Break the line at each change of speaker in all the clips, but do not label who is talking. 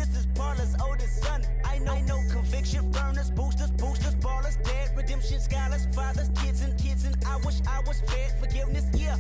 this is Paula's oldest son. I know conviction, burners, boosters, ballers, dead, redemption, scholars, fathers, kids, and I wish I was fed forgiveness. Yeah.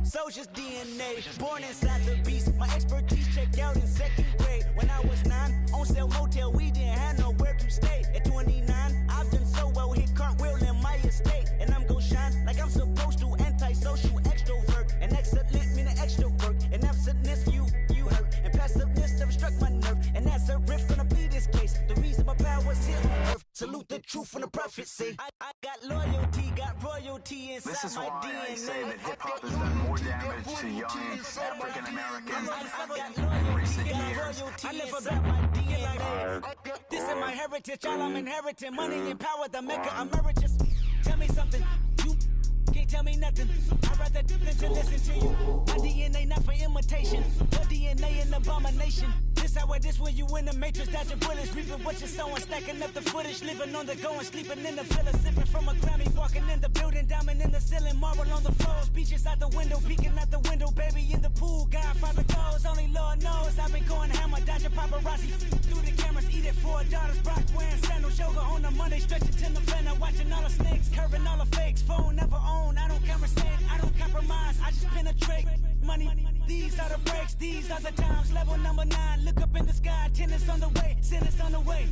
Soldier's DNA, born inside the beast. My expertise checked out in 2nd grade. When I was 9, on sale motel, we didn't have nowhere to stay. At 29, I've done so well, hit cartwheel in my estate. And I'm gon' shine like I'm supposed to, antisocial extrovert. And excellent meaning extra work. And absentness, you hurt. And passiveness never struck my nerve. And that's a riff gonna be this case. The reason my power's here on earth. Salute the truth from the prophecy. I got loyalty, got royalty inside
this is
my
why
DNA.
I say that hip-hop has done more damage to young African Americans in recent years.
I never got my DNA. This is my heritage, all I'm inheriting. Money and power, the maker emeritus. Tell me something, you can't tell me nothing. I'd rather than to listen to you. My DNA not for imitation. Your DNA an abomination. This how it is when you in the matrix, dodging bullets, reaping what you're sowing, stacking up the footage, living on the go and sleeping in the villa, sipping from a Grammy, walking in the building, diamond in the ceiling, marble on the floors, beaches out the window, peeking out the window, baby in the pool, Godfather goes, only Lord knows, I've been going hammer, dodging paparazzi, through the cameras, eating $4, Brock wearing sandals, yoga on a Monday, stretching to November, watching all the snakes, curving all the fakes, phone never own, I don't conversate, I don't compromise, I just penetrate, money, these are the breaks, these are the times, level number 9, look up in the sky, tennis on the way, sentence on the way,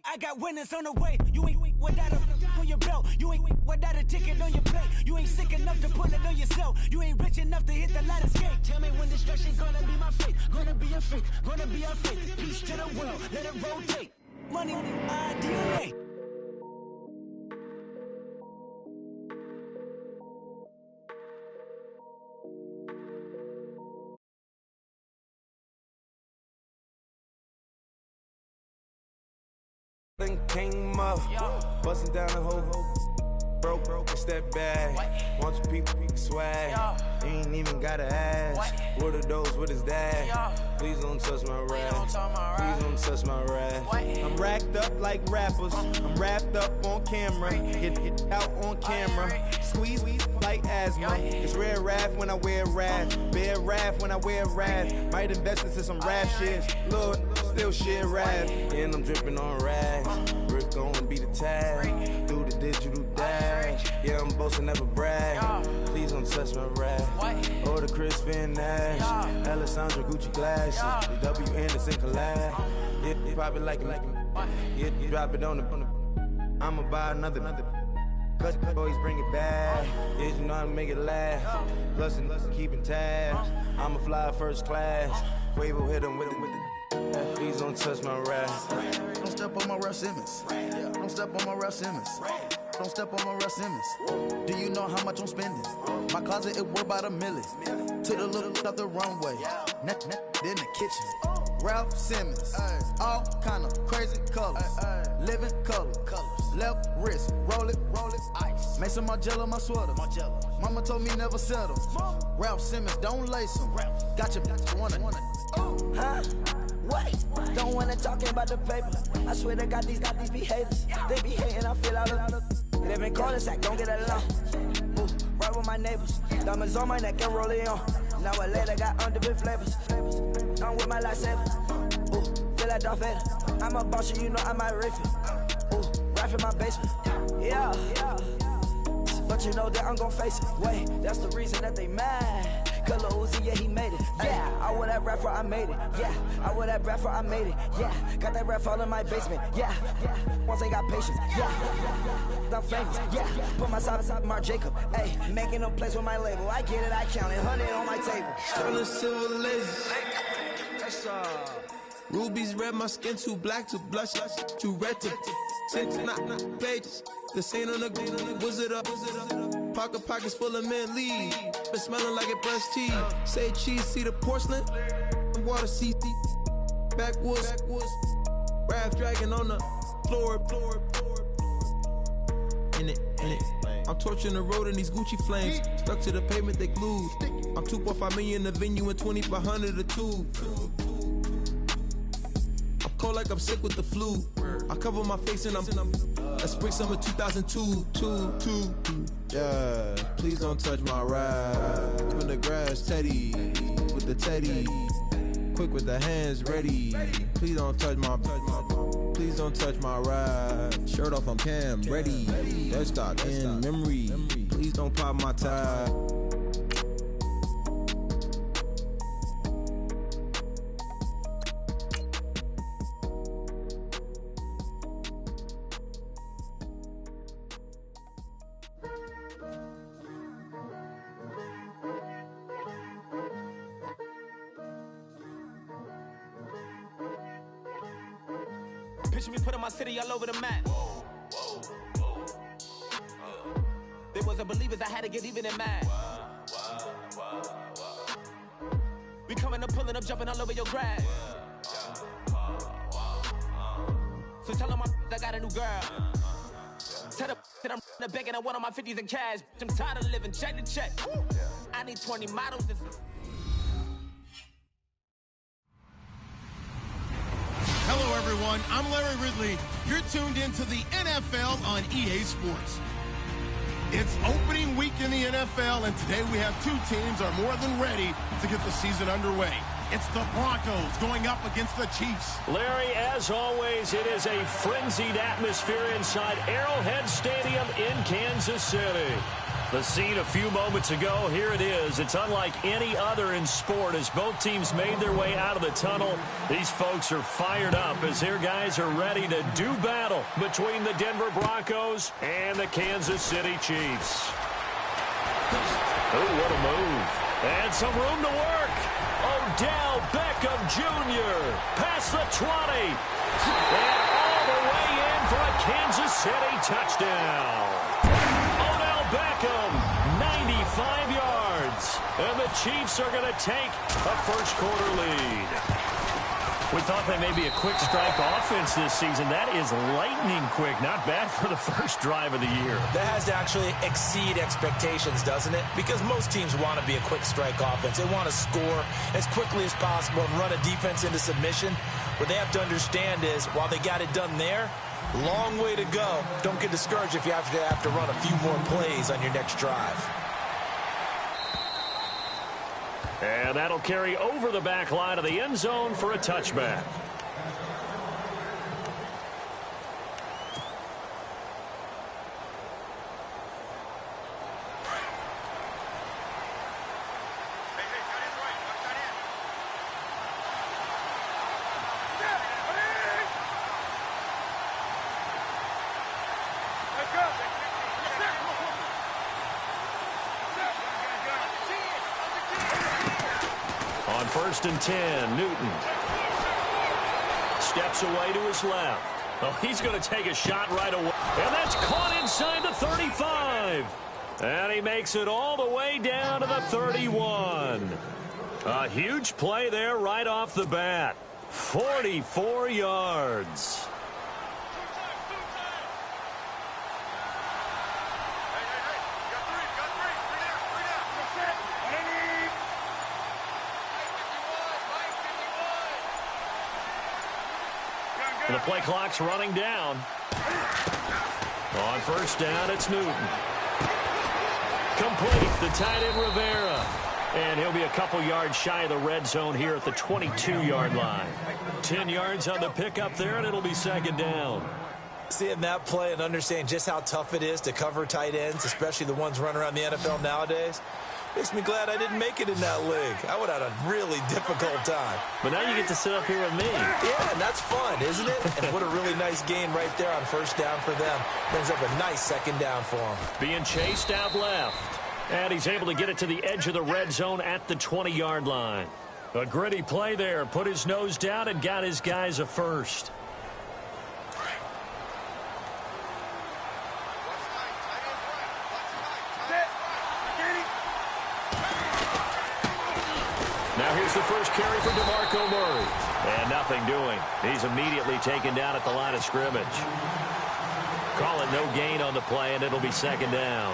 I got winners on the way. You ain't without a on your belt. You ain't without a ticket on your plate. You ain't sick enough to put it on yourself. You ain't rich enough to hit the ladder skate. Tell me when destruction gonna be my fate. Gonna be a fate, gonna be a fate. Peace to the world, let it rotate. Money, DNA.
Came up, busting down the whole broke, it's that bag. Want your people swag, you ain't even gotta ask. What are those, what is that? Please don't touch my rap, please don't touch my rap. I'm racked up like rappers, I'm wrapped up on camera, get out on camera, squeeze like asthma. It's rare wrath when I wear wrath, bare wrath when I wear wrath. Might invest into some rap shit, Lord, still shit rap. And I'm dripping on rags, Rick gon' be the tag, do the digital dash. Yeah, I'm boasting, never brag. Please don't touch my rap. Or the Chris Finn Nash, Alessandra Gucci glasses, the W Anderson collab. Yeah, you pop it like it. Yeah, you drop it on the. I'ma buy another. Cause boys bring it back. Yeah, you know how to make it laugh. Plus and keeping tabs. I'ma fly first class. Quavo hit him with it. Please don't touch my rap.
Don't step on my Russ Simmons. Don't step on my Russ Simmons. Don't step on my Russ Simmons. Do you know how much I'm spending? My closet, it worth about $1 million. Took the look up the runway. In the kitchen. Ralph Simmons. All kind of crazy colors. Living color. Left wrist. Roll it. Ice. Make some Margiela my sweater. Mama told me never settle. Ralph Simmons, don't lace him. Got your wanna.
Huh? Wait, don't wanna talk about the paper. I swear to God, these be haters. They be hating, I feel out of. Live in cul-de-sac, don't get along. Ooh, right with my neighbors. Diamonds on my neck and roll it on. Now a later got underbit flavors. I'm with my lifesaver. Ooh, feel like Darth Vader. I'm a boss, you know I might riff it. Ooh, right in my basement. Yeah. But you know that I'm gon' face it. Wait, that's the reason that they mad. Color Uzi, yeah, he made it. Yeah, I wear that rapper, I made it. Yeah, I wear that rapper, I made it. Yeah, got that rap all in my basement. Yeah, once I got patience. Yeah, I'm famous. Yeah, put myself inside Marc Jacob. Hey, making a place with my label. I get it, I count it. 100 on my table.
Shining silver laser. Rubies red, my skin too black to blush, too red to tint, not pages. The saint on the wizard up. Pockets full of mint leaves. Been smelling like it brushed teeth. Say cheese, see the porcelain. Water, see backwoods. Raft dragging on the floor. In it. I'm torching the road in these Gucci flames. Stuck to the pavement, they glued. I'm 2.5 million in the venue and 2,500 a tube. I'm cold like I'm sick with the flu. I cover my face and I'm spring summer 2002. Yeah, please don't touch my ride. In the grass, Teddy with the Teddy. quick with the hands ready. Please don't touch my please don't touch my ride. Shirt off on cam, ready. Desktop in memory. Please don't pop my tie.
Picture me putting my city all over the map. They wasn't believers, I had to get even in mad. We coming up, pulling up, jumping all over your grass. So tell them I got a new girl. Tell them that I'm begging at one of my 50s in cash. I'm tired of living check to check. I need 20 models.
Hello, everyone. I'm Larry Ridley. You're tuned into the NFL on EA Sports. It's opening week in the NFL, and today we have two teams are more than ready to get the season underway. It's the Broncos going up against the Chiefs.
Larry, as always, it is a frenzied atmosphere inside Arrowhead Stadium in Kansas City. The scene a few moments ago, here it is. It's unlike any other in sport as both teams made their way out of the tunnel. These folks are fired up as their guys are ready to do battle between the Denver Broncos and the Kansas City Chiefs. Oh, what a move. And some room to work. Odell Beckham Jr. past the 20. And all the way in for a Kansas City touchdown. Odell Beckham, 95 yards. And the Chiefs are going to take a first-quarter lead. We thought they may be a quick strike offense this season. That is lightning quick. Not bad for the first drive of the year.
That has to actually exceed expectations, doesn't it? Because most teams want to be a quick strike offense. They want to score as quickly as possible and run a defense into submission. What they have to understand is, while they got it done there, long way to go. Don't get discouraged if you have to run a few more plays on your next drive.
And that'll carry over the back line of the end zone for a touchback. On 1st and 10, Newton steps away to his left. Oh, he's going to take a shot right away. And that's caught inside the 35. And he makes it all the way down to the 31. A huge play there right off the bat. 44 yards. The play clock's running down. On 1st down, it's Newton. Complete, the tight end Rivera. And he'll be a couple yards shy of the red zone here at the 22-yard line. 10 yards on the pickup there, and it'll be 2nd down.
Seeing that play and understanding just how tough it is to cover tight ends, especially the ones running around the NFL nowadays, makes me glad I didn't make it in that league. I would have had a really difficult time.
But now you get to sit up here with me.
Yeah, and that's fun, isn't it? And what a really nice gain right there on 1st down for them. Brings up a nice 2nd down for them.
Being chased out left. And he's able to get it to the edge of the red zone at the 20-yard line. A gritty play there. Put his nose down and got his guys a first. Now here's the first carry for DeMarco Murray. And nothing doing. He's immediately taken down at the line of scrimmage. Call it no gain on the play, and it'll be 2nd down.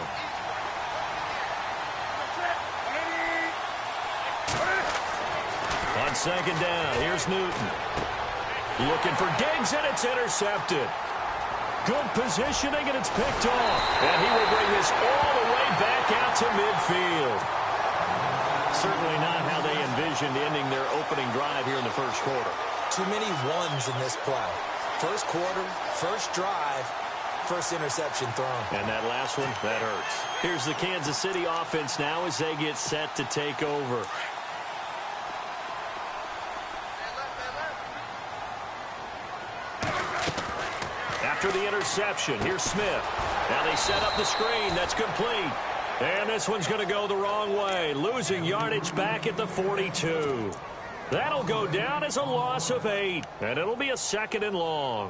On 2nd down, here's Newton. Looking for Diggs, and it's intercepted. Good positioning, and it's picked off. And he will bring this all the way back out to midfield. Certainly not how they envisioned ending their opening drive here in the first quarter.
Too many ones in this play. First quarter, first drive, first interception thrown.
And that last one, that hurts. Here's the Kansas City offense now as they get set to take over. After the interception, here's Smith. Now they set up the screen. That's complete. And this one's going to go the wrong way, losing yardage back at the 42. That'll go down as a loss of 8, and it'll be a 2nd and long.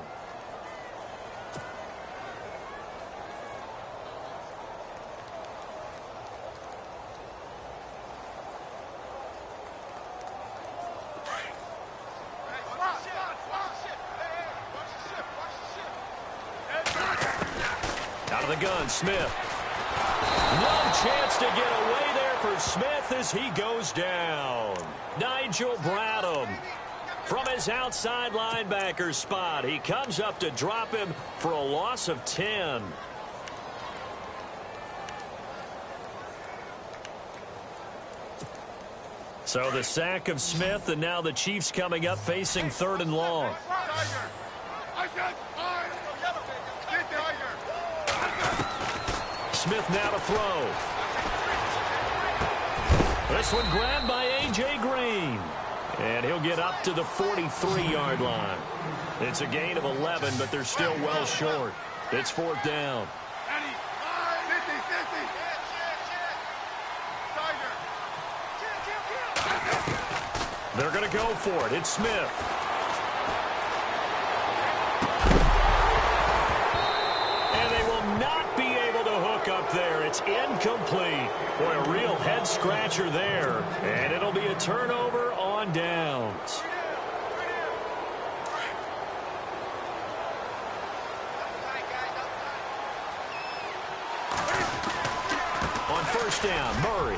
Out of the gun, Smith. No chance to get away there for Smith as he goes down. Nigel Bradham from his outside linebacker spot. He comes up to drop him for a loss of 10. So the sack of Smith, and now the Chiefs coming up facing 3rd and long. Smith now to throw. This one grabbed by A.J. Green. And he'll get up to the 43-yard line. It's a gain of 11, but they're still well short. It's 4th down. They're going to go for it. It's Smith. And they will not be able to hook up there. It's incomplete. Boy, a real head-scratcher there. And it'll be a turnover on downs. On 1st down, Murray.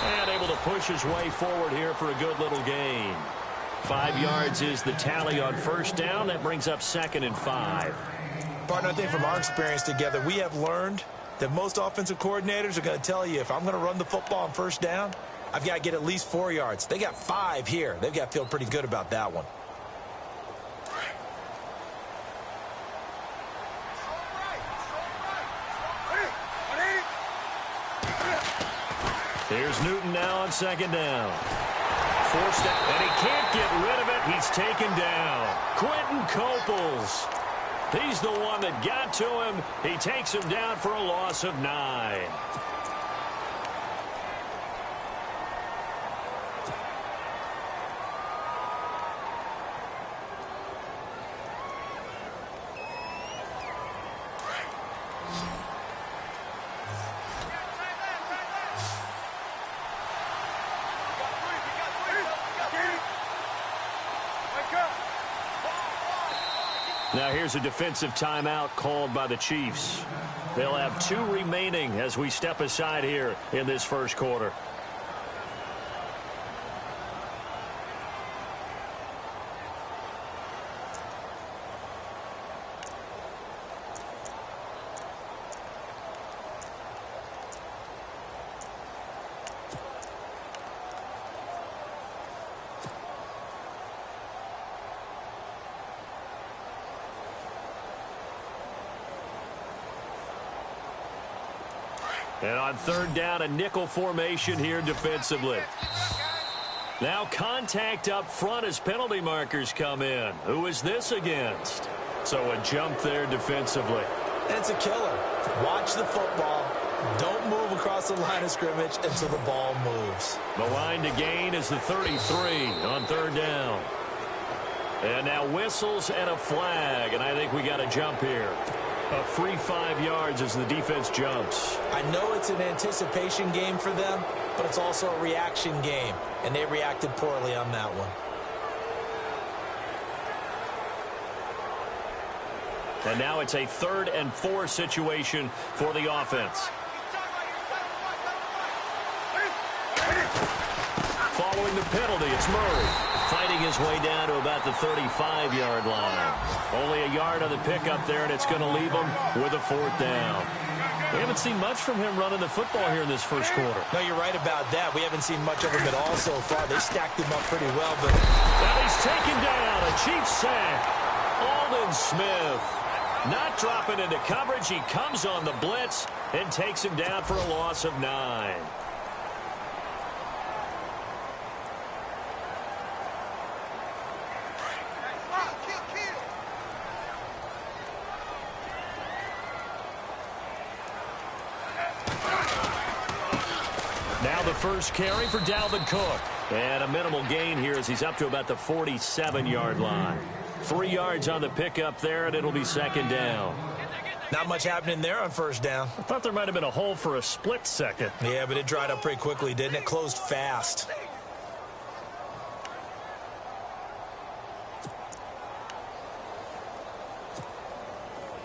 And able to push his way forward here for a good little gain. 5 yards is the tally on 1st down. That brings up 2nd and 5.
Partner, I think from our experience together, we have learned that most offensive coordinators are going to tell you, if I'm going to run the football on 1st down, I've got to get at least 4 yards. They got 5 here. They've got to feel pretty good about that one.
Here's Newton now on 2nd down. Forced out, and he can't get rid of it. He's taken down. Quentin Coples. He's the one that got to him. He takes him down for a loss of 9. Now here's a defensive timeout called by the Chiefs. They'll have 2 remaining as we step aside here in this 1st quarter. And on 3rd down, a nickel formation here defensively. Now contact up front as penalty markers come in. Who is this against? So a jump there defensively.
And it's a killer. Watch the football. Don't move across the line of scrimmage until the ball moves.
The line to gain is the 33 on 3rd down. And now whistles and a flag, and I think we got a jump here. A free 5 yards as the defense jumps.
I know it's an anticipation game for them, but it's also a reaction game, and they reacted poorly on that one.
And now it's a 3rd and 4 situation for the offense. Following the penalty, it's Murray fighting his way down to about the 35-yard line. Only a yard on the pickup there, and it's going to leave him with a 4th down. We haven't seen much from him running the football here in this first quarter.
No, you're right about that. We haven't seen much of him at all so far. They stacked him up pretty well. But
now he's taken down. A Chiefs sack. Aldon Smith not dropping into coverage. He comes on the blitz and takes him down for a loss of 9. Now the first carry for Dalvin Cook. And a minimal gain here as he's up to about the 47-yard line. 3 yards on the pickup there, and it'll be second down.
Not much happening there on first down.
I thought there might have been a hole for a split second.
Yeah, but it dried up pretty quickly, didn't it? Closed fast.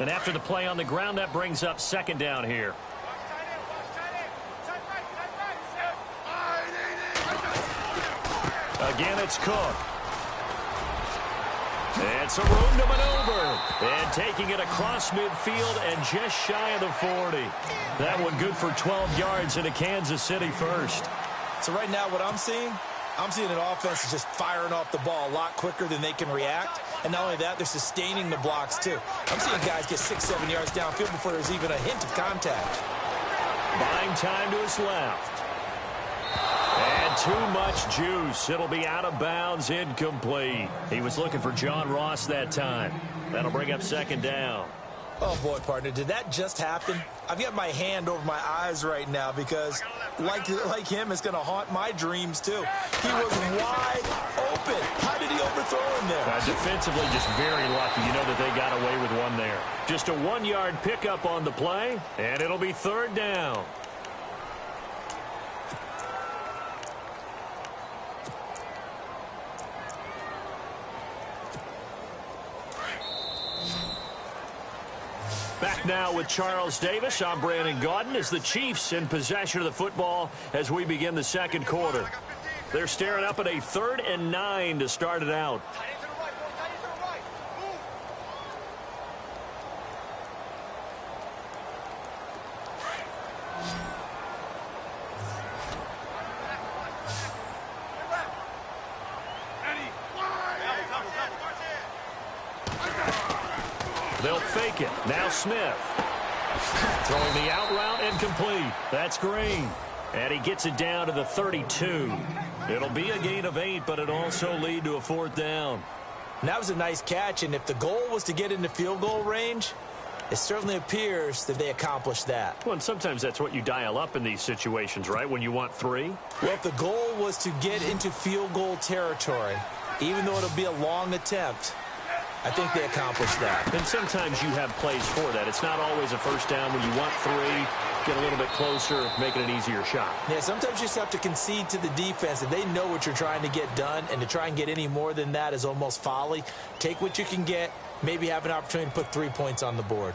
And after the play on the ground, that brings up second down here. Again, it's Cook. It's a room to maneuver. And taking it across midfield and just shy of the 40. That one good for 12 yards into Kansas City first.
So right now what I'm seeing an offense is just firing off the ball a lot quicker than they can react. And not only that, they're sustaining the blocks too. I'm seeing guys get 6-7 yards downfield before there's even a hint of contact.
Buying time to his left. And too much juice. It'll be out of bounds, incomplete. He was looking for John Ross that time. That'll bring up second down.
Oh, boy, partner, did that just happen? I've got my hand over my eyes right now because, like him, it's going to haunt my dreams, too. He was wide open. How did he overthrow him there?
Defensively, just very lucky. You know that they got away with one there. Just a 1-yard pickup on the play, and it'll be third down. Back now with Charles Davis. I'm Brandon Gaudin as the Chiefs in possession of the football as we begin the second quarter. They're staring up at a 3rd and 9 to start it out. They'll fake it. Now Smith. Throwing the out route and complete. That's Green. And he gets it down to the 32. It'll be a gain of 8, but it also lead to a 4th down.
And that was a nice catch, and if the goal was to get into field goal range, it certainly appears that they accomplished that.
Well, and sometimes that's what you dial up in these situations, right, when you want 3?
Well, if the goal was to get into field goal territory, even though it'll be a long attempt, I think they accomplished that.
And sometimes you have plays for that. It's not always a first down when you want 3, get a little bit closer, make it an easier shot.
Yeah, sometimes you just have to concede to the defense, and they know what you're trying to get done, and to try and get any more than that is almost folly. Take what you can get, maybe have an opportunity to put 3 points on the board.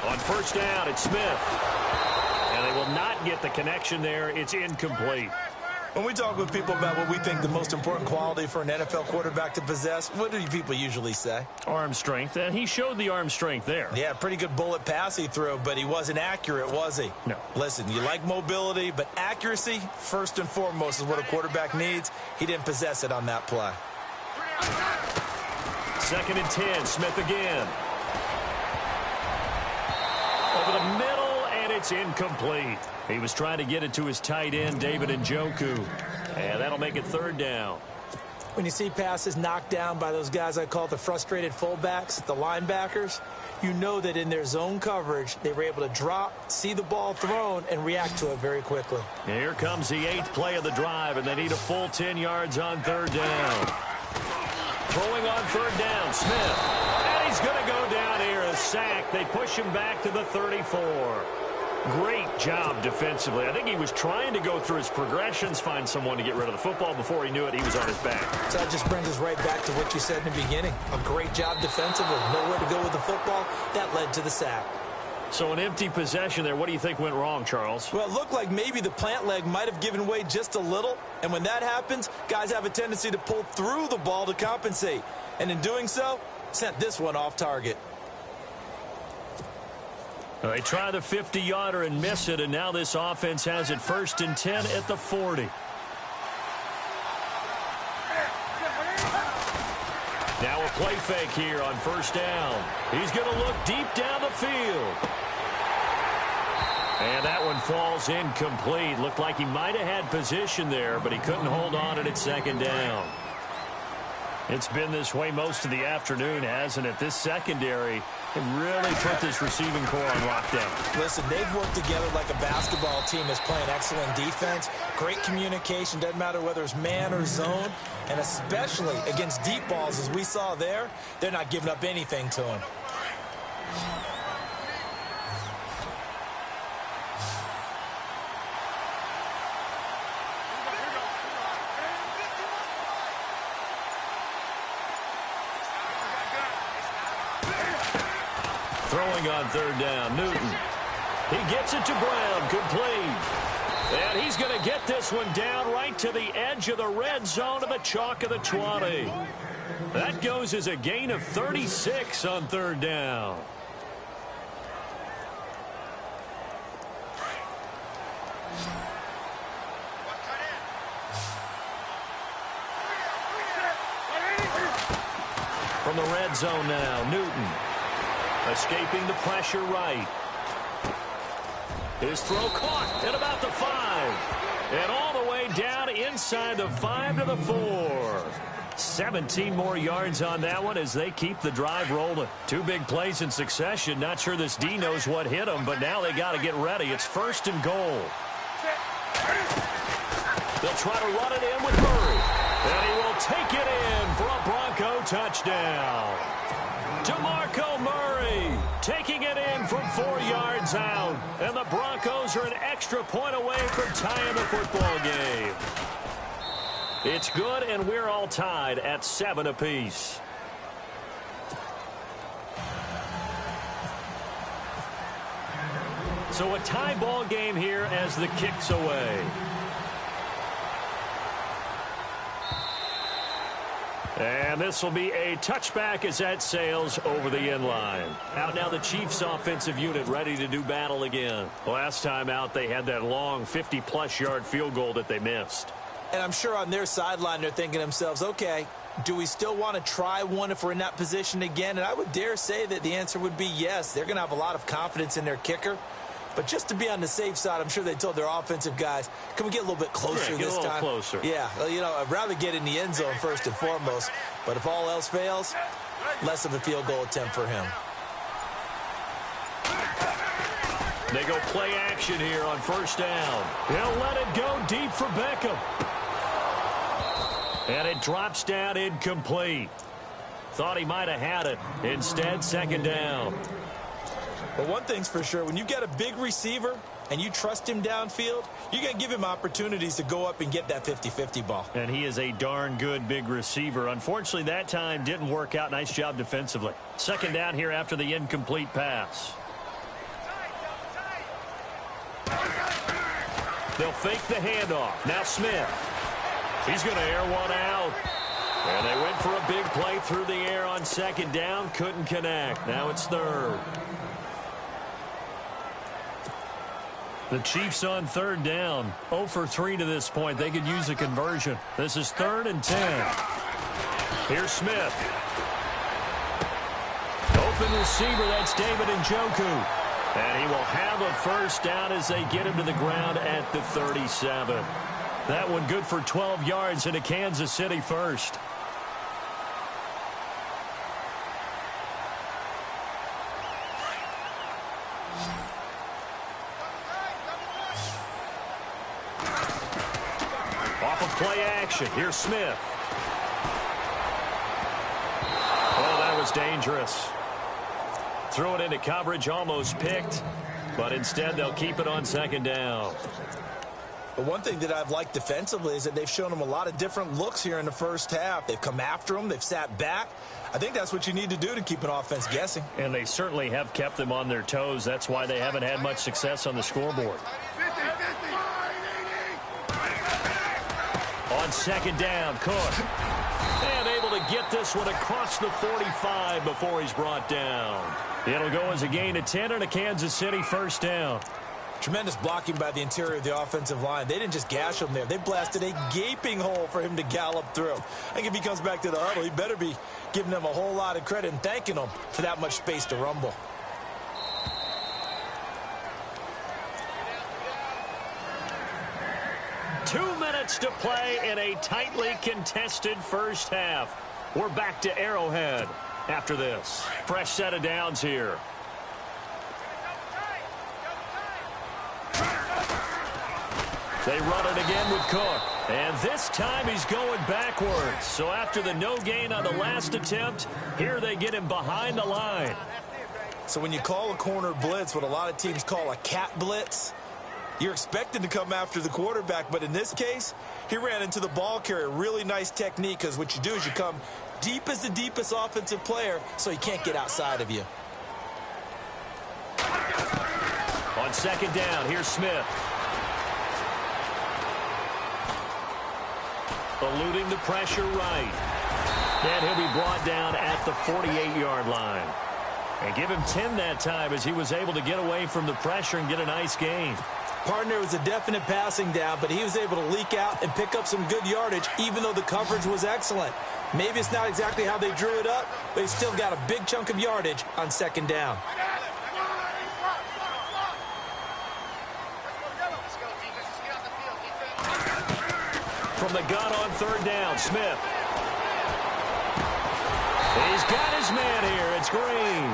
On first down, it's Smith. And they will not get the connection there. It's incomplete.
When we talk with people about what we think the most important quality for an NFL quarterback to possess, what do people usually say?
Arm strength, and he showed the arm strength there.
Yeah, pretty good bullet pass he threw, but he wasn't accurate, was he?
No.
Listen, you like mobility, but accuracy, first and foremost, is what a quarterback needs. He didn't possess it on that play.
2nd and 10, Smith again. Over the middle, and it's incomplete. He was trying to get it to his tight end, David Njoku. And that'll make it 3rd down.
When you see passes knocked down by those guys I call the frustrated fullbacks, the linebackers, you know that in their zone coverage, they were able to drop, see the ball thrown, and react to it very quickly.
And here comes the 8th play of the drive, and they need a full 10 yards on 3rd down. Throwing on 3rd down, Smith. And he's going to go down here, a sack. They push him back to the 34. Great job defensively. I think he was trying to go through his progressions, find someone to get rid of the football. Before he knew it, he was on his back.
So that just brings us right back to what you said in the beginning. A great job defensively. Nowhere to go with the football. That led to the sack.
So an empty possession there. What do you think went wrong, Charles?
Well, it looked like maybe the plant leg might have given way just a little. And when that happens, guys have a tendency to pull through the ball to compensate. And in doing so, sent this one off target.
They try the 50-yarder and miss it, and now this offense has it 1st and 10 at the 40. Now a play fake here on 1st down. He's going to look deep down the field. And that one falls incomplete. Looked like he might have had position there, but he couldn't hold on at 2nd down. It's been this way most of the afternoon, hasn't it? This secondary can really put this receiving core on lockdown.
Listen, they've worked together like a basketball team that's playing excellent defense. Great communication, doesn't matter whether it's man or zone. And especially against deep balls, as we saw there, they're not giving up anything to him.
Throwing on 3rd down, Newton. He gets it to Brown, complete. And he's going to get this one down right to the edge of the red zone of the chalk of the 20. That goes as a gain of 36 on 3rd down. From the red zone now, Newton. Escaping the pressure right. His throw caught at about the 5. And all the way down inside the 5 to the 4. 17 more yards on that one as they keep the drive rolling. 2 big plays in succession. Not sure this D knows what hit them, but now they got to get ready. It's 1st and goal. They'll try to run it in with Murray. And he will take it in for a Bronco touchdown. DeMarco Murray taking it in from 4 yards out. And the Broncos are an extra point away from tying the football game. It's good, and we're all tied at 7 apiece. So a tie ball game here as the kick's away. And this will be a touchback as that sails over the end line. Out now the Chiefs offensive unit ready to do battle again. Last time out they had that long 50-plus yard field goal that they missed.
And I'm sure on their sideline they're thinking to themselves, okay, do we still want to try one if we're in that position again? And I would dare say that the answer would be yes. They're going to have a lot of confidence in their kicker. But just to be on the safe side, I'm sure they told their offensive guys, can we get a little bit closer this time?
Closer.
Yeah, well, you know, I'd rather get in the end zone first and foremost. But if all else fails, less of a field goal attempt for him.
They go play action here on 1st down. He'll let it go deep for Beckham. And it drops down incomplete. Thought he might have had it. Instead, 2nd down.
But one thing's for sure, when you get a big receiver and you trust him downfield, you're going to give him opportunities to go up and get that 50-50 ball.
And he is a darn good big receiver. Unfortunately, that time didn't work out. Nice job defensively. 2nd down here after the incomplete pass. They'll fake the handoff. Now Smith. He's going to air one out. And they went for a big play through the air on 2nd down. Couldn't connect. Now it's 3rd. The Chiefs on 3rd down. 0 for 3 to this point. They could use a conversion. This is 3rd and 10. Here's Smith. Open receiver. That's David Njoku. And he will have a 1st down as they get him to the ground at the 37. That one good for 12 yards into Kansas City 1st. Off of play action. Here's Smith. Oh, that was dangerous. Threw it into coverage, almost picked. But instead, they'll keep it on 2nd down.
But one thing that I've liked defensively is that they've shown them a lot of different looks here in the first half. They've come after them. They've sat back. I think that's what you need to do to keep an offense guessing.
And they certainly have kept them on their toes. That's why they haven't had much success on the scoreboard. On second down, Cook. And able to get this one across the 45 before he's brought down. It'll go as a gain of 10 and a Kansas City first down.
Tremendous blocking by the interior of the offensive line. They didn't just gash him there. They blasted a gaping hole for him to gallop through. I think if he comes back to the huddle, he better be giving them a whole lot of credit and thanking them for that much space to rumble.
Two minutes to play in a tightly contested first half. We're back to Arrowhead after this. Fresh set of downs here. They run it again with Cook. And this time he's going backwards. So after the no gain on the last attempt, here they get him behind the line.
So when you call a corner blitz, what a lot of teams call a cat blitz, you're expected to come after the quarterback. But in this case, he ran into the ball carrier. Really nice technique, because what you do is you come deep as the deepest offensive player so he can't get outside of you.
On second down, here's Smith. Eluding the pressure right. And he'll be brought down at the 48-yard line. And give him 10 that time as he was able to get away from the pressure and get a nice gain.
Partner was a definite passing down, but he was able to leak out and pick up some good yardage, even though the coverage was excellent. Maybe it's not exactly how they drew it up, but he still got a big chunk of yardage on second down.
From the gun on third down, Smith. He's got his man here. It's Green.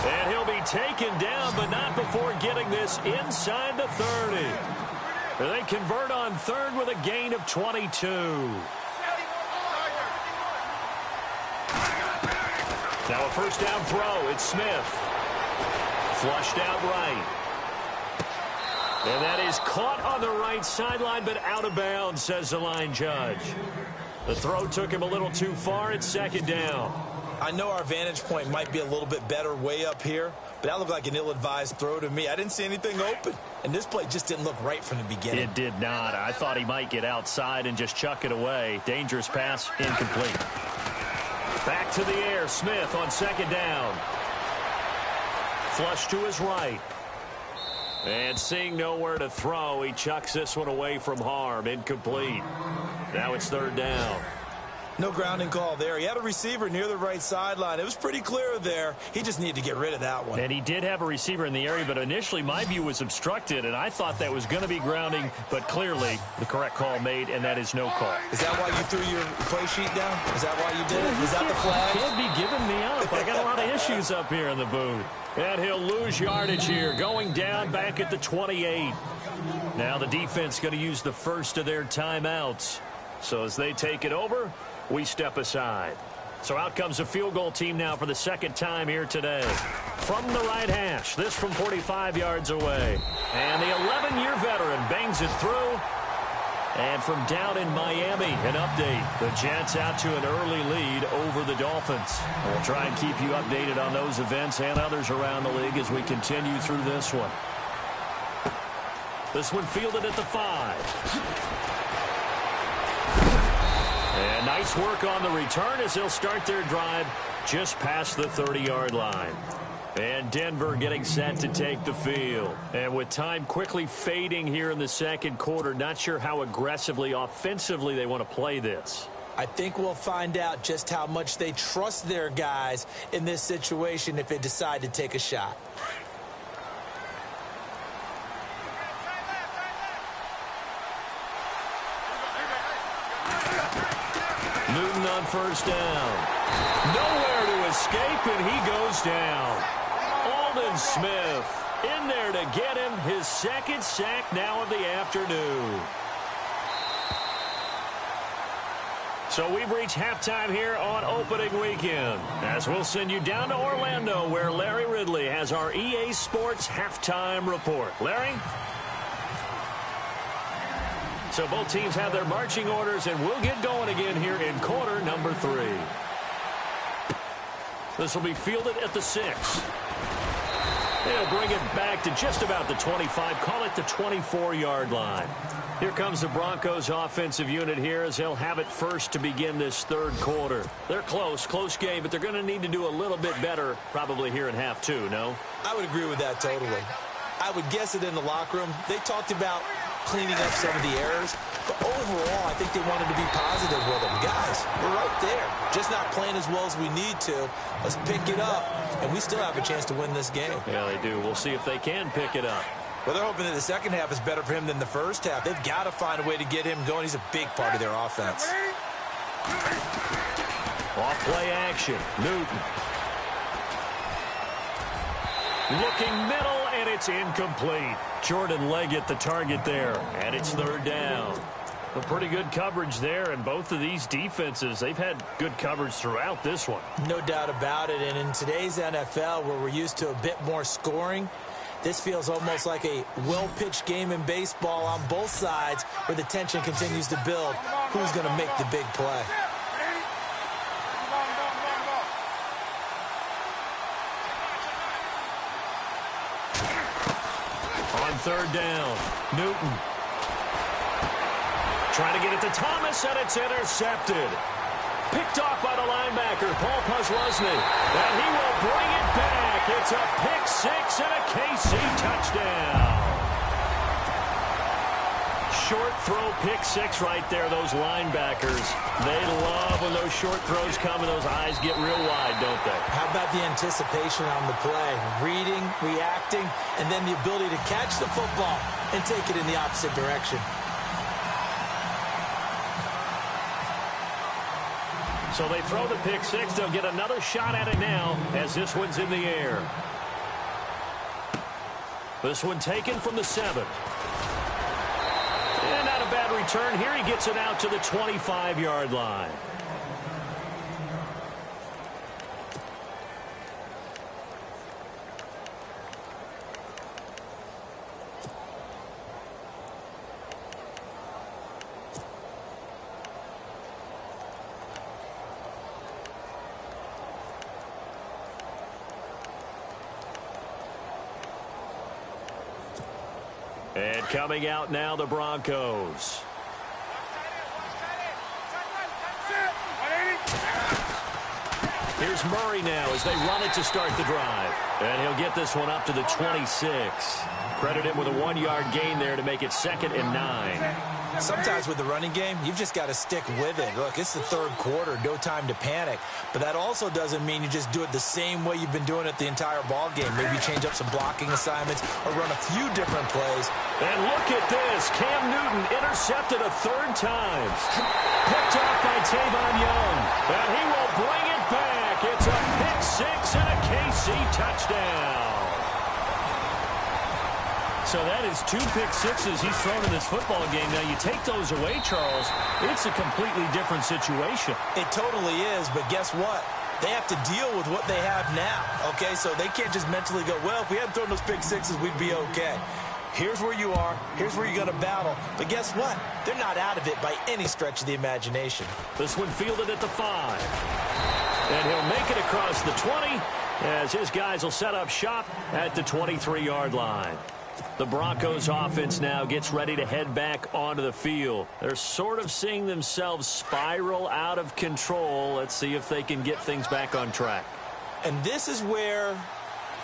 And he'll be taken down, but not before getting this inside the 30. They convert on third with a gain of 22. Now a first down throw. It's Smith. Flushed out right. And that is caught on the right sideline, but out of bounds, says the line judge. The throw took him a little too far. It's second down.
I know our vantage point might be a little bit better way up here, but that looked like an ill-advised throw to me. I didn't see anything open, and this play just didn't look right from the beginning.
It did not. I thought he might get outside and just chuck it away. Dangerous pass, incomplete. Back to the air, Smith on second down. Flush to his right. And seeing nowhere to throw, he chucks this one away from harm. Incomplete. Now it's third down.
No grounding call there. He had a receiver near the right sideline. It was pretty clear there. He just needed to get rid of that one.
And he did have a receiver in the area, but initially my view was obstructed, and I thought that was going to be grounding, but clearly the correct call made, and that is no call.
Is that why you threw your play sheet down? Is that why you did it? Is that the flag?
You can't be giving me up. I got a lot of issues up here in the booth. And he'll lose yardage here, going down back at the 28. Now the defense going to use the first of their timeouts. So as they take it over, we step aside. So out comes a field goal team now for the second time here today. From the right hash, this from 45 yards away. And the 11-year veteran bangs it through. And from down in Miami, an update. The Jets out to an early lead over the Dolphins. We'll try and keep you updated on those events and others around the league as we continue through this one. This one fielded at the 5. And nice work on the return as they'll start their drive just past the 30-yard line. And Denver getting set to take the field. And with time quickly fading here in the second quarter, not sure how aggressively, offensively they want to play this.
I think we'll find out just how much they trust their guys in this situation if they decide to take a shot.
Newton on first down. Nowhere to escape, and he goes down. Aldon Smith in there to get him his second sack now of the afternoon. So we've reached halftime here on opening weekend, as we'll send you down to Orlando, where Larry Ridley has our EA Sports halftime report. Larry? So both teams have their marching orders, and we'll get going again here in quarter number 3. This will be fielded at the 6. They'll bring it back to just about the 25, call it the 24-yard line. Here comes the Broncos offensive unit here as they'll have it first to begin this third quarter. They're close game, but they're going to need to do a little bit better probably here in half 2, no?
I would agree with that totally. I would guess it in the locker room. They talked about cleaning up some of the errors, but overall, I think they wanted to be positive with them. Guys, we're right there. Just not playing as well as we need to. Let's pick it up, and we still have a chance to win this game.
Yeah, they do. We'll see if they can pick it up.
Well, they're hoping that the second half is better for him than the first half. They've got to find a way to get him going. He's a big part of their offense.
Off play action. Newton. Looking middle, and it's incomplete. Jordan Leggett the target there, and it's third down. A pretty good coverage there, and both of these defenses, they've had good coverage throughout this one.
No doubt about it, and in today's NFL, where we're used to a bit more scoring, this feels almost like a well-pitched game in baseball on both sides where the tension continues to build. Who's going to make the big play?
On third down, Newton. Trying to get it to Thomas, and it's intercepted. Picked off by the linebacker, Paul Posluszny. And he will bring it back. It's a pick 6 and a KC touchdown. Short throw, pick 6 right there, those linebackers. They love when those short throws come and those eyes get real wide, don't they?
How about the anticipation on the play? Reading, reacting, and then the ability to catch the football and take it in the opposite direction.
So they throw the pick 6. They'll get another shot at it now as this one's in the air. This one taken from the 7. And not a bad return here. He gets it out to the 25-yard line. And coming out now, the Broncos. Here's Murray now as they run it to start the drive. And he'll get this one up to the 26. Credit him with a 1-yard gain there to make it 2nd and 9.
Sometimes with the running game, you've just got to stick with it. Look, it's the third quarter, no time to panic. But that also doesn't mean you just do it the same way you've been doing it the entire ball game. Maybe change up some blocking assignments or run a few different plays.
And look at this. Cam Newton intercepted a 3rd time. Picked off by Tavon Young. And he will bring it back. It's a pick 6 and a KC touchdown. So that is 2 pick 6s he's thrown in this football game. Now, you take those away, Charles, it's a completely different situation.
It totally is, but guess what? They have to deal with what they have now, okay? So they can't just mentally go, well, if we hadn't thrown those pick 6s, we'd be okay. Here's where you are. Here's where you're going to battle. But guess what? They're not out of it by any stretch of the imagination.
This one fielded at the 5. And he'll make it across the 20 as his guys will set up shop at the 23-yard line. The Broncos offense now gets ready to head back onto the field. They're sort of seeing themselves spiral out of control. Let's see if they can get things back on track.
And this is where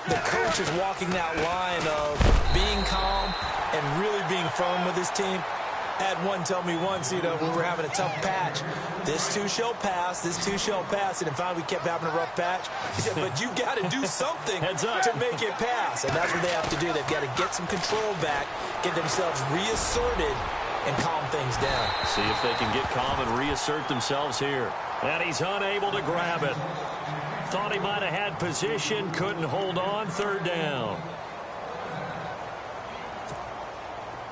the coach is walking that line of being calm and really being firm with his team. I had one tell me once, when we were having a tough patch, this too shall pass, this too shall pass. And finally we kept having a rough patch. He said, but you got to do something to make it pass. And that's what they have to do. They've got to get some control back, get themselves reasserted, and calm things down.
See if they can get calm and reassert themselves here. And he's unable to grab it. Thought he might have had position, couldn't hold on, 3rd down.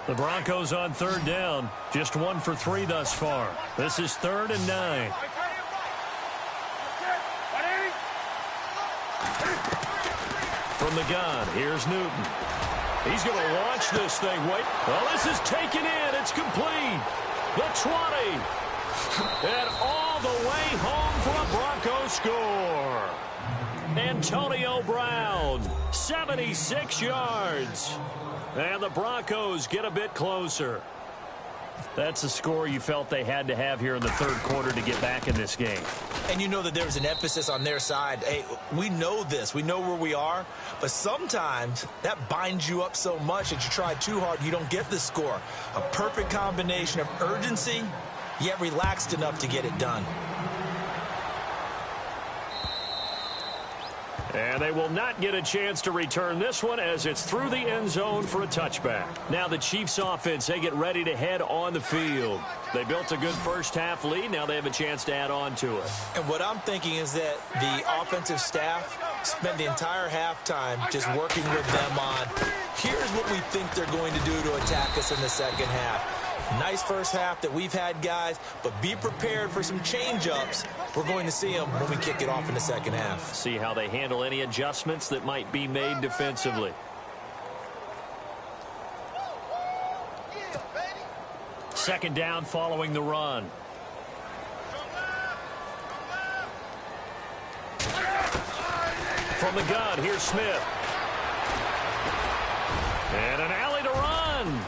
The Broncos on 3rd down, just 1 for 3 thus far. This is 3rd and 9. From the gun, here's Newton. He's going to launch this thing. Wait. Well, this is taken in. It's complete. The 20. And all the way home for a Broncos score. Antonio Brown, 76 yards. And the Broncos get a bit closer. That's a score you felt they had to have here in the third quarter to get back in this game.
And you know that there was an emphasis on their side. Hey, we know this. We know where we are. But sometimes that binds you up so much that you try too hard, you don't get the score. A perfect combination of urgency, yet relaxed enough to get it done.
And they will not get a chance to return this one as it's through the end zone for a touchback. Now the Chiefs offense, they get ready to head on the field. They built a good first half lead. Now they have a chance to add on to it.
And what I'm thinking is that the offensive staff spent the entire halftime just working with them on, here's what we think they're going to do to attack us in the second half. Nice first half that we've had, guys, but be prepared for some change-ups. We're going to see them when we kick it off in the second half.
See how they handle any adjustments that might be made defensively. Second down following the run. From the gun, here's Smith. And an alley to run.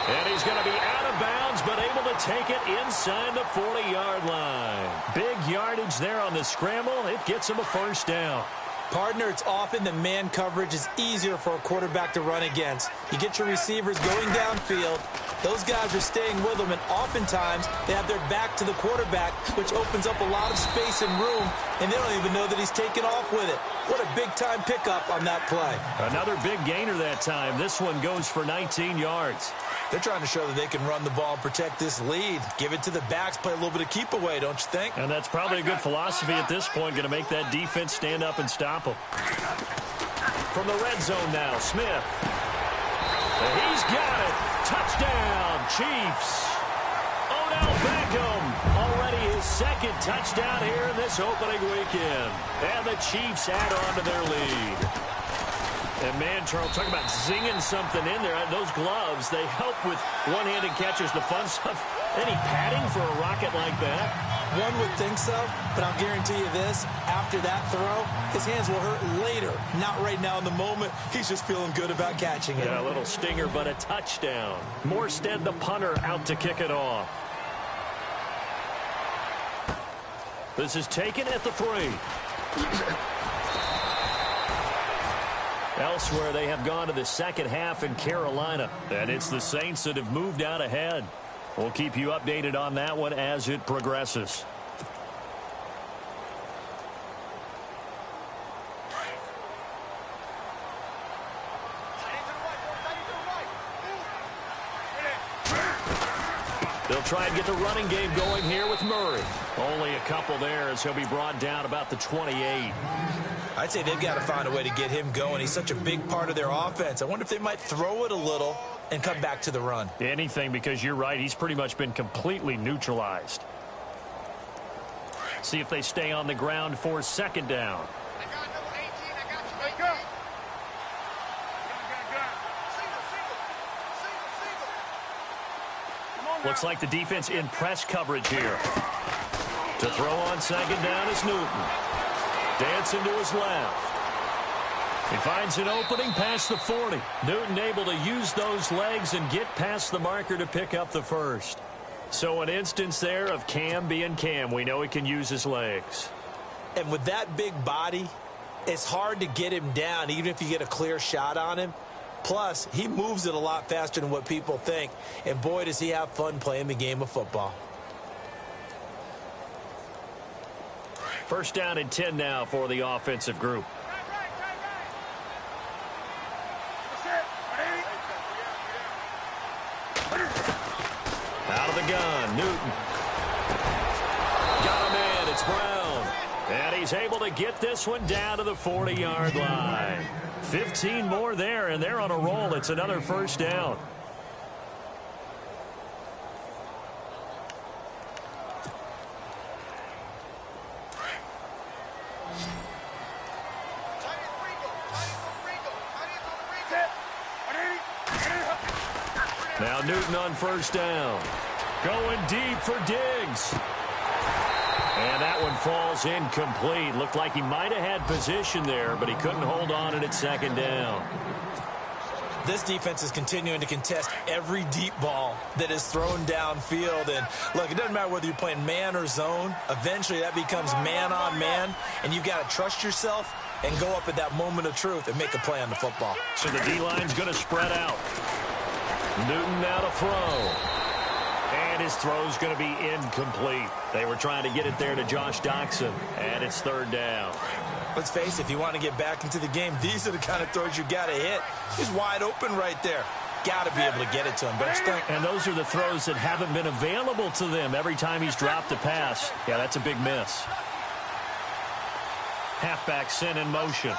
And he's going to be out of bounds, but able to take it inside the 40-yard line. Big yardage there on the scramble. It gets him a first down.
Partner, it's often that man coverage is easier for a quarterback to run against. You get your receivers going downfield. Those guys are staying with them, and oftentimes they have their back to the quarterback, which opens up a lot of space and room, and they don't even know that he's taken off with it. What a big-time pickup on that play.
Another big gainer that time. This one goes for 19 yards.
They're trying to show that they can run the ball and protect this lead. Give it to the backs, play a little bit of keep away, don't you think?
And that's probably a good philosophy at this point, going to make that defense stand up and stop them. From the red zone now, Smith. And he's got it. Touchdown, Chiefs. Odell Beckham, already his second touchdown here in this opening weekend. And the Chiefs add on to their lead. And, man, Charles, talking about zinging something in there. Those gloves, they help with one-handed catches, the fun stuff. Any padding for a rocket like that?
One would think so, but I'll guarantee you this. After that throw, his hands will hurt later. Not right now in the moment. He's just feeling good about catching it.
Yeah, a little stinger, but a touchdown. Morstead, the punter, out to kick it off. This is taken at the 3. Elsewhere, they have gone to the second half in Carolina, and it's the Saints that have moved out ahead. We'll keep you updated on that one as it progresses. They'll try and get the running game going here with Murray. Only a couple there as he'll be brought down about the 28.
I'd say they've got to find a way to get him going. He's such a big part of their offense. I wonder if they might throw it a little and come back to the run.
Anything, because you're right. He's pretty much been completely neutralized. See if they stay on the ground for second down. Looks like the defense in press coverage here. To throw on second down is Newton. Dancing to his left. He finds an opening past the 40. Newton able to use those legs and get past the marker to pick up the first. So an instance there of Cam being Cam. We know he can use his legs.
And with that big body, it's hard to get him down even if you get a clear shot on him. Plus, he moves it a lot faster than what people think. And boy, does he have fun playing the game of football.
First down and 10 now for the offensive group. Out of the gun, Newton. Got a man, it's Brown. And he's able to get this one down to the 40-yard line. 15 more there, and they're on a roll. It's another first down. Now Newton on first down. Going deep for Diggs. And that one falls incomplete. Looked like he might have had position there, but he couldn't hold on at second down.
This defense is continuing to contest every deep ball that is thrown downfield. And, look, it doesn't matter whether you're playing man or zone. Eventually, that becomes man-on-man, and you've got to trust yourself and go up at that moment of truth and make a play on the football.
So the D-line's going to spread out. Newton now to throw. And his throw's going to be incomplete. They were trying to get it there to Josh Doxson, and it's third down.
Let's face it, if you want to get back into the game, these are the kind of throws you got to hit. He's wide open right there. Got to be able to get it to him, don't you think?
And those are the throws that haven't been available to them every time he's dropped a pass. Yeah, that's a big miss. Halfback sent in motion.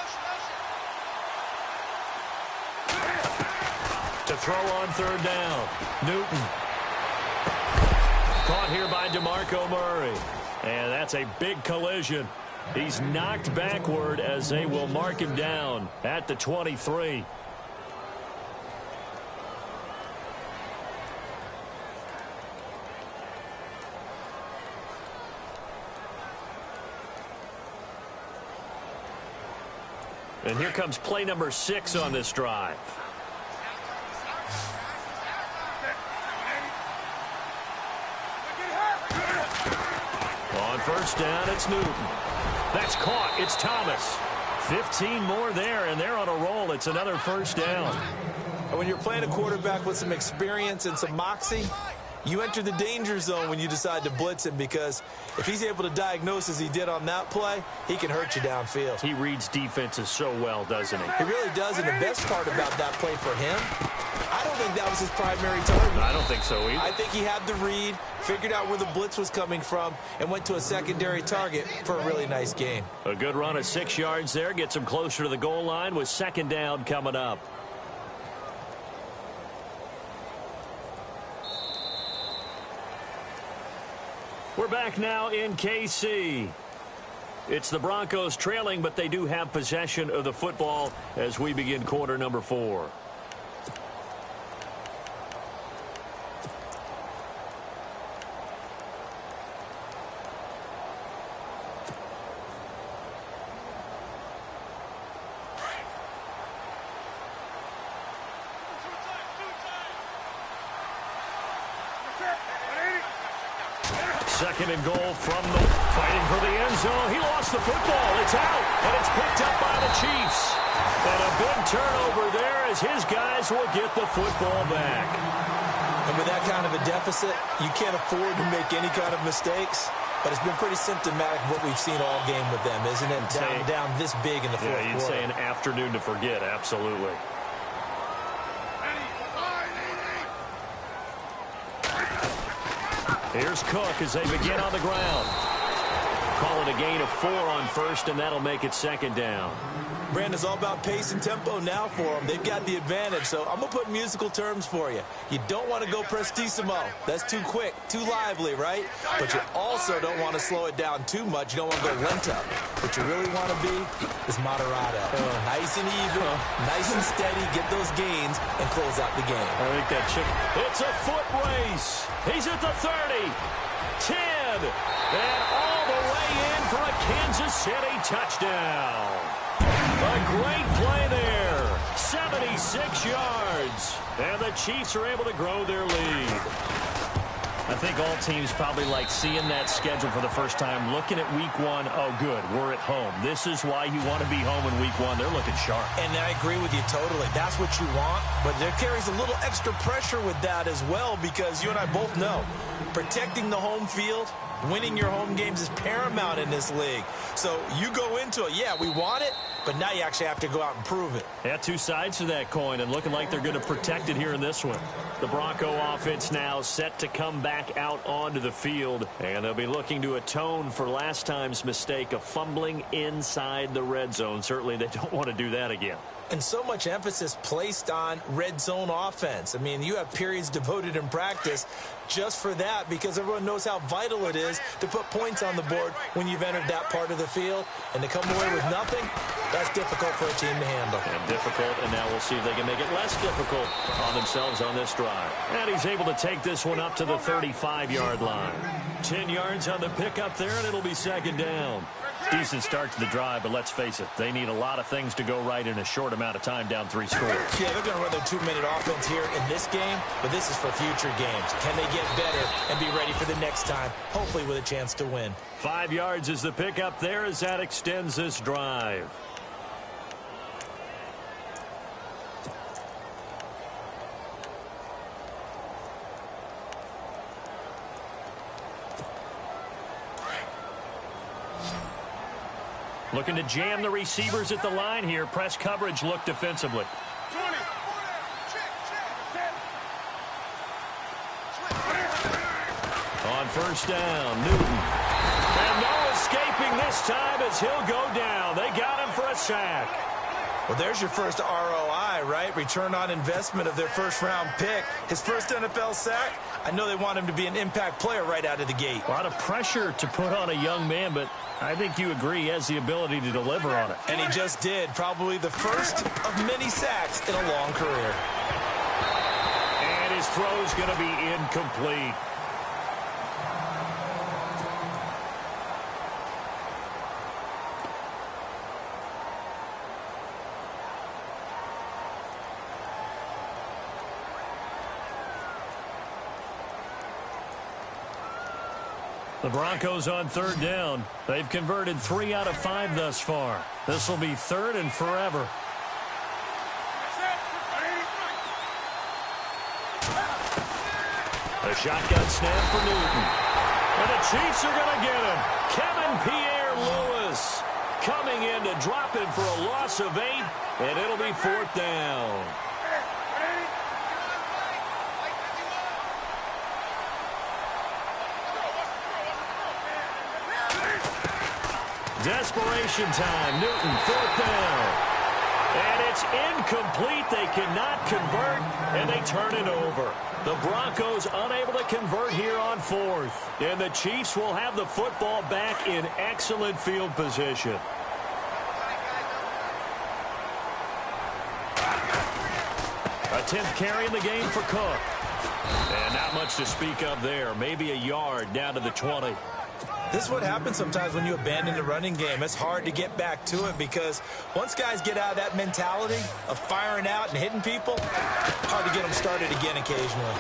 To throw on third down. Newton. Caught here by DeMarco Murray. And that's a big collision. He's knocked backward as they will mark him down at the 23. And here comes play number 6 on this drive. On first down, it's Newton. That's caught. It's Thomas. 15 more there, and they're on a roll. It's another first down.
And when you're playing a quarterback with some experience and some moxie, you enter the danger zone when you decide to blitz him, because if he's able to diagnose as he did on that play, he can hurt you downfield.
He reads defenses so well, doesn't he?
He really does, and the best part about that play for him, I don't think that was his primary target.
I don't think so either.
I think he had the read, figured out where the blitz was coming from, and went to a secondary target for a really nice gain.
A good run of 6 yards there gets him closer to the goal line with second down coming up. We're back now in KC. It's the Broncos trailing, but they do have possession of the football as we begin quarter number 4. Second and goal from the fighting for the end zone. He lost the football. It's out, and it's picked up by the Chiefs. And a big turnover there as his guys will get the football back.
And with that kind of a deficit, you can't afford to make any kind of mistakes. But it's been pretty symptomatic of what we've seen all game with them, isn't it? Down this big in the fourth quarter.
Yeah, you'd say an afternoon to forget, absolutely. Here's Cook as they begin on the ground. Call it a gain of 4 on first, and that'll make it second down.
Brandon's all about pace and tempo now for them. They've got the advantage, so I'm going to put musical terms for you. You don't want to go prestissimo. That's too quick, too lively, right? But you also don't want to slow it down too much. You don't want to go lento. What you really want to be is moderato. Nice and even, nice and steady, get those gains, and close out the game.
I think that chip. It's a foot race. He's at the 30, 10, and all the way in for a Kansas City touchdown. A great play there. 76 yards. And the Chiefs are able to grow their lead. I think all teams probably like seeing that schedule for the first time, looking at week 1. Oh, good, we're at home. This is why you want to be home in week 1. They're looking sharp.
And I agree with you totally. That's what you want. But there carries a little extra pressure with that as well, because you and I both know protecting the home field, winning your home games is paramount in this league. So you go into it, yeah, we want it, but now you actually have to go out and prove it.
Yeah, two sides to that coin, and looking like they're going to protect it here in this one. The Bronco offense now set to come back out onto the field, and they'll be looking to atone for last time's mistake of fumbling inside the red zone. Certainly they don't want to do that again.
And so much emphasis placed on red zone offense. I mean, you have periods devoted in practice just for that, because everyone knows how vital it is to put points on the board when you've entered that part of the field. And to come away with nothing, That's difficult for a team to handle.
And difficult, and now we'll see if they can make it less difficult on themselves on this drive. And he's able to take this one up to the 35-yard line. 10 yards on the pickup there, and it'll be second down. Decent start to the drive, but let's face it, they need a lot of things to go right in a short amount of time down 3 scores.
Yeah, they're going to run their 2-minute offense here in this game, but this is for future games. Can they get better and be ready for the next time, hopefully with a chance to win?
5 yards is the pickup there as that extends this drive. Looking to jam the receivers at the line here. Press coverage look defensively. On first down, Newton. And no escaping this time as he'll go down. They got him for a sack.
Well, there's your first ROI, right? Return on investment of their first-round pick. His first NFL sack. I know they want him to be an impact player right out of the gate.
A lot of pressure to put on a young man, but I think you agree he has the ability to deliver on it.
And he just did. Probably the first of many sacks in a long career.
And his throw's going to be incomplete. The Broncos on third down. They've converted 3 out of 5 thus far. This will be third and forever. A shotgun snap for Newton. And the Chiefs are going to get him. Kevin Pierre-Louis coming in to drop him for a loss of 8, and it'll be 4th down. Desperation time. Newton, 4th down. And it's incomplete. They cannot convert, and they turn it over. The Broncos unable to convert here on 4th. And the Chiefs will have the football back in excellent field position. A 10th carry in the game for Cook. And not much to speak of there. Maybe a yard down to the 20.
This is what happens sometimes when you abandon the running game. It's hard to get back to it because once guys get out of that mentality of firing out and hitting people, hard to get them started again occasionally.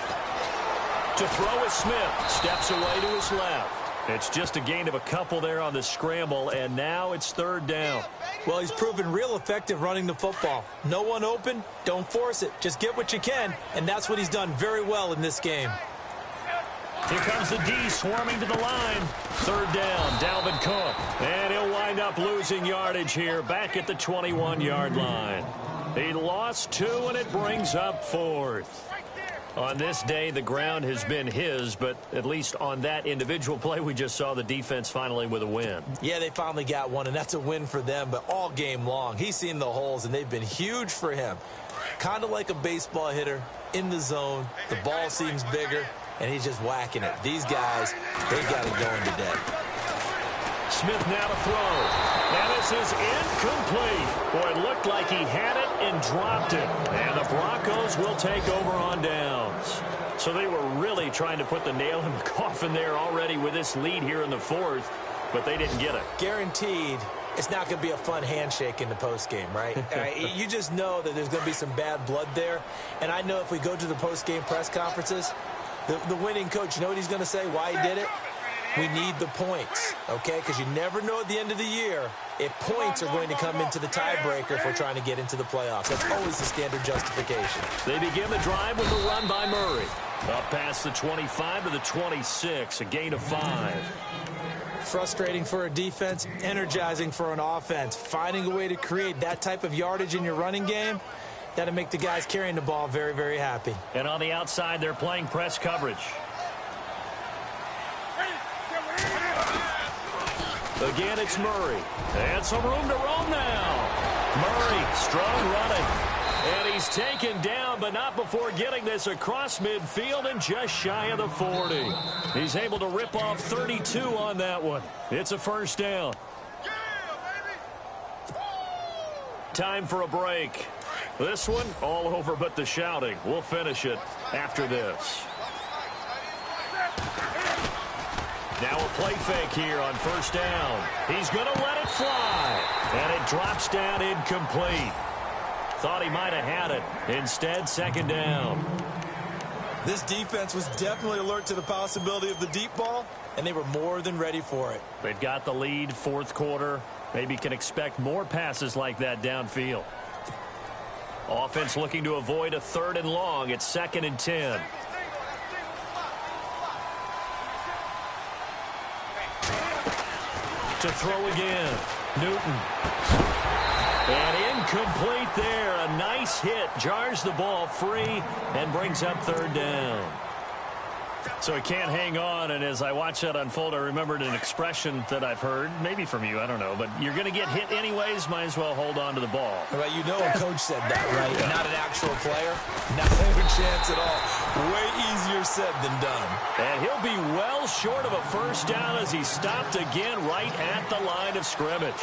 To throw is Smith. Steps away to his left. It's just a gain of a couple there on the scramble, and now it's 3rd down.
Well, he's proven real effective running the football. No one open, don't force it. Just get what you can, and that's what he's done very well in this game.
Here comes the D swarming to the line. 3rd down, Dalvin Cook. And he'll wind up losing yardage here back at the 21-yard line. He lost 2, and it brings up 4th. On this day, the ground has been his, but at least on that individual play, we just saw the defense finally with a win.
Yeah, they finally got one, and that's a win for them, but all game long, he's seen the holes, and they've been huge for him. Kind of like a baseball hitter in the zone. The ball seems bigger, and he's just whacking it. These guys, they got it going today.
Smith now to throw. And this is incomplete. Boy, it looked like he had it and dropped it. And the Broncos will take over on downs. So they were really trying to put the nail in the coffin there already with this lead here in the 4th, but they didn't get it.
Guaranteed it's not going to be a fun handshake in the postgame, right? You just know that there's going to be some bad blood there. And I know if we go to the postgame press conferences, the winning coach, you know what he's going to say, why he did it? We need the points, okay? Because you never know at the end of the year if points are going to come into the tiebreaker if we're trying to get into the playoffs. That's always the standard justification.
They begin the drive with a run by Murray. Up past the 25 to the 26, a gain of 5.
Frustrating for a defense, energizing for an offense. Finding a way to create that type of yardage in your running game, that'll make the guys carrying the ball very, very happy.
And on the outside, they're playing press coverage. Again, it's Murray. And some room to roam now. Murray, strong running. And he's taken down, but not before getting this across midfield and just shy of the 40. He's able to rip off 32 on that one. It's a 1st down. time for a break. This one, all over but the shouting. We'll finish it after this. Now a play fake here on first down. He's going to let it fly. And it drops down incomplete. Thought he might have had it. Instead, second down.
This defense was definitely alert to the possibility of the deep ball, and they were more than ready for it.
They've got the lead, fourth quarter. Maybe can expect more passes like that downfield. Offense looking to avoid a 3rd and long. It's 2nd and 10. To throw again. Newton. And incomplete there. A nice hit. Jars the ball free and brings up 3rd down. So he can't hang on, and as I watch that unfold, I remembered an expression that I've heard, maybe from you, I don't know, but you're going to get hit anyways, might as well hold on to the ball.
Well, you know a coach said that, right? Yeah. Not an actual player. Not a chance at all. Way easier said than done.
And he'll be well short of a first down as he stopped again right at the line of scrimmage.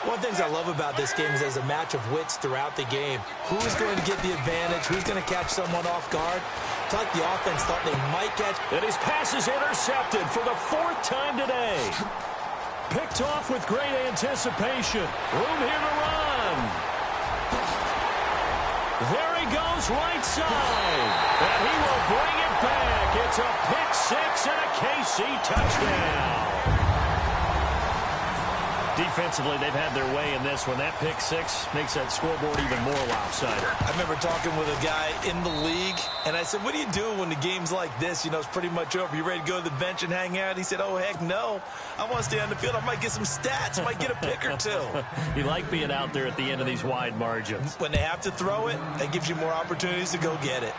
One of the things I love about this game is there's a match of wits throughout the game. Who's going to get the advantage? Who's going to catch someone off guard? It's like the offense thought they might catch.
And his pass is intercepted for the 4th time today. Picked off with great anticipation. Room here to run. There he goes right side. And he will bring it back. It's a pick 6 and a KC touchdown. Defensively, they've had their way in this one. That pick 6 makes that scoreboard even more lopsided.
I remember talking with a guy in the league, and I said, what do you do when the game's like this? You know, it's pretty much over. You ready to go to the bench and hang out? He said, oh, heck no. I want to stay on the field. I might get some stats. I might get a pick or two.
You like being out there at the end of these wide margins.
When they have to throw it, that gives you more opportunities to go get it.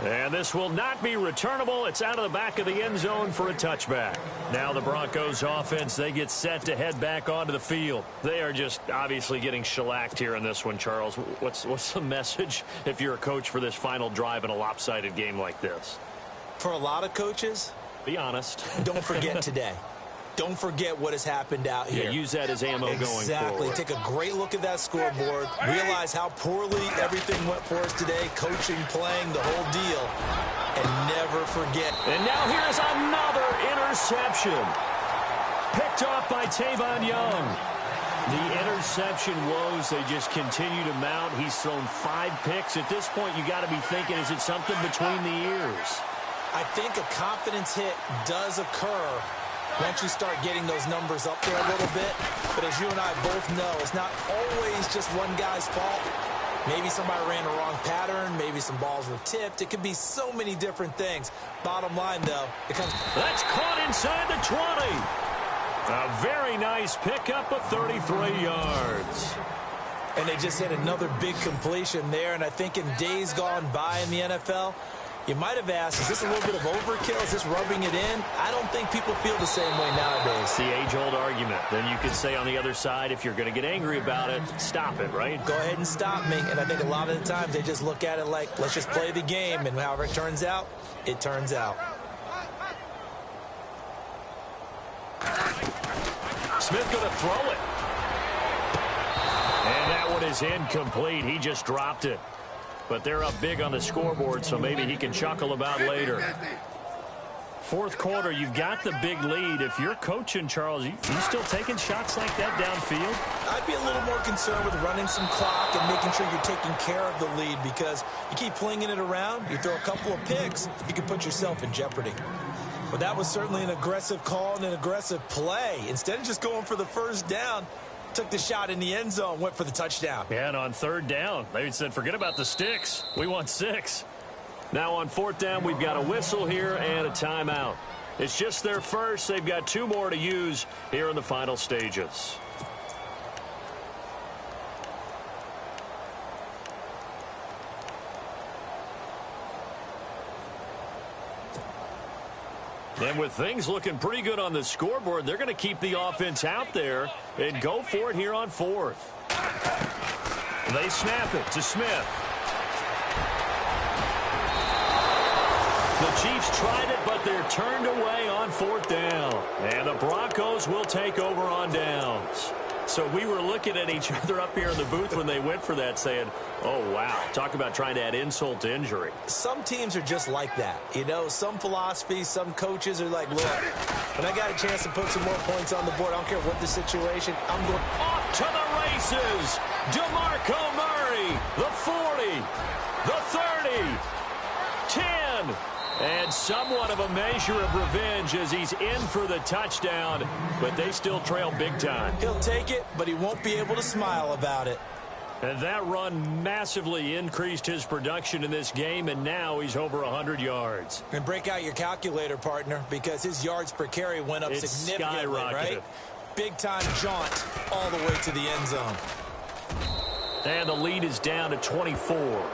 And this will not be returnable. It's out of the back of the end zone for a touchback. Now the Broncos offense, they get set to head back onto the field. They are just obviously getting shellacked here in this one, Charles. What's the message if you're a coach for this final drive in a lopsided game like this?
For a lot of coaches,
be honest.
Don't forget today. Don't forget what has happened out here.
Yeah, use that as ammo going forward.
Exactly. Take a great look at that scoreboard. Realize how poorly everything went for us today. Coaching, playing, the whole deal. And never forget.
And now here's another interception. Picked off by Tavon Young. The interception woes, they just continue to mount. He's thrown 5 picks. At this point, you got to be thinking, is it something between the ears?
I think a confidence hit does occur once you start getting those numbers up there a little bit. But as you and I both know, it's not always just one guy's fault. Maybe somebody ran the wrong pattern. Maybe some balls were tipped. It could be so many different things. Bottom line, though, it comes...
That's caught inside the 20. A very nice pickup of 33 yards.
And they just hit another big completion there. And I think in days gone by in the NFL, you might have asked, is this a little bit of overkill? Is this rubbing it in? I don't think people feel the same way nowadays.
The age-old argument. Then you could say on the other side, if you're going to get angry about it, stop it, right?
Go ahead and stop me. And I think a lot of the times they just look at it like, let's just play the game. And however it turns out, it turns out.
Smith going to throw it. And that one is incomplete. He just dropped it. But they're up big on the scoreboard, so maybe he can chuckle about later. Fourth quarter, you've got the big lead. If you're coaching, Charles, you still taking shots like that downfield?
I'd be a little more concerned with running some clock and making sure you're taking care of the lead, because you keep flinging it around, you throw a couple of picks, you can put yourself in jeopardy. But that was certainly an aggressive call and an aggressive play. Instead of just going for the first down, took the shot in the end zone, went for the touchdown.
Yeah, and on third down, they said, forget about the sticks. We want 6. Now on fourth down, we've got a whistle here and a timeout. It's just their first. They've got 2 more to use here in the final stages. And with things looking pretty good on the scoreboard, they're going to keep the offense out there and go for it here on 4th. They snap it to Smith. The Chiefs tried it, but they're turned away on 4th down. And the Broncos will take over on downs. So we were looking at each other up here in the booth when they went for that saying, oh, wow, talk about trying to add insult to injury.
Some teams are just like that. You know, some philosophies, some coaches are like, look, when I got a chance to put some more points on the board, I don't care what the situation, I'm going
off to the races. DeMarco Murray, the 40, the 30, 10. And somewhat of a measure of revenge as he's in for the touchdown, but they still trail big time.
He'll take it, but he won't be able to smile about it.
And that run massively increased his production in this game, and now he's over 100 yards.
And break out your calculator, partner, because his yards per carry went up significantly, right? Big-time jaunt all the way to the end zone.
And the lead is down to 24.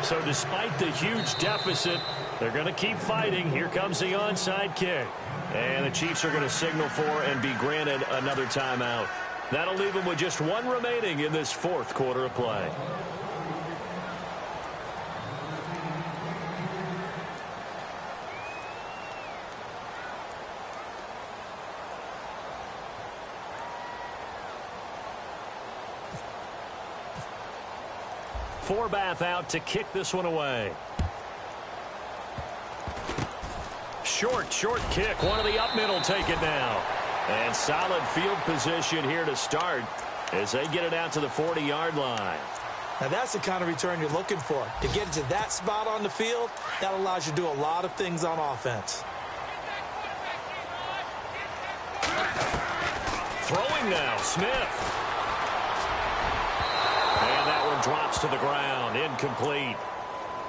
So despite the huge deficit, they're going to keep fighting. Here comes the onside kick. And the Chiefs are going to signal for and be granted another timeout. That'll leave them with just one remaining in this fourth quarter of play. Forbath out to kick this one away. Short kick. One of the up middle take it now. And solid field position here to start as they get it out to the 40-yard line.
Now that's the kind of return you're looking for. To get to that spot on the field, that allows you to do a lot of things on offense.
Throwing now, Smith. And that one drops to the ground, incomplete.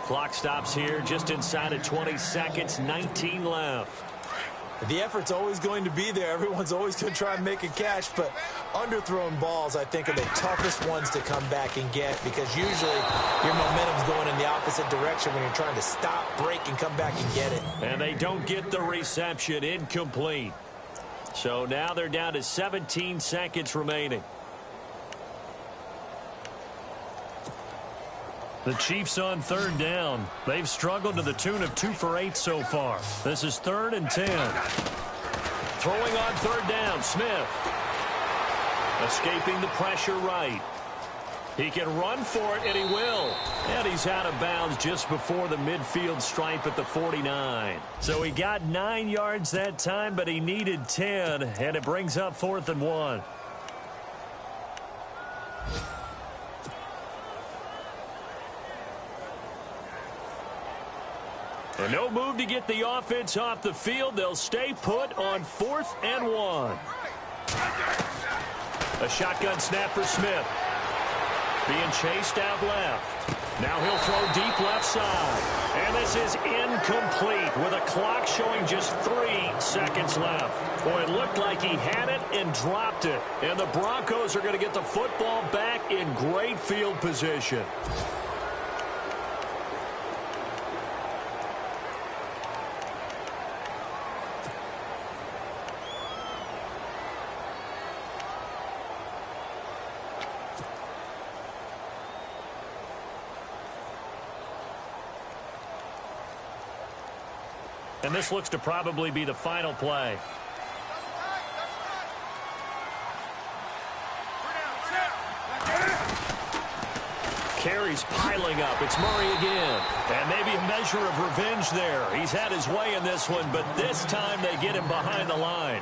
Clock stops here just inside of 20 seconds, 19 left.
The effort's always going to be there. Everyone's always going to try and make a catch, but underthrown balls, I think, are the toughest ones to come back and get because usually your momentum's going in the opposite direction when you're trying to stop, break, and come back and get it.
And they don't get the reception, incomplete. So now they're down to 17 seconds remaining. The Chiefs on third down. They've struggled to the tune of 2 for 8 so far. This is 3rd and 10. Throwing on third down, Smith. Escaping the pressure right. He can run for it, and he will. And he's out of bounds just before the midfield stripe at the 49. So he got 9 yards that time, but he needed 10, and it brings up 4th and 1. And no move to get the offense off the field. They'll stay put on 4th and 1. A shotgun snap for Smith. Being chased out left. Now he'll throw deep left side. And this is incomplete with a clock showing just 3 seconds left. Boy, it looked like he had it and dropped it. And the Broncos are going to get the football back in great field position. And this looks to probably be the final play. Carries piling up. It's Murray again. And maybe a measure of revenge there. He's had his way in this one, but this time they get him behind the line.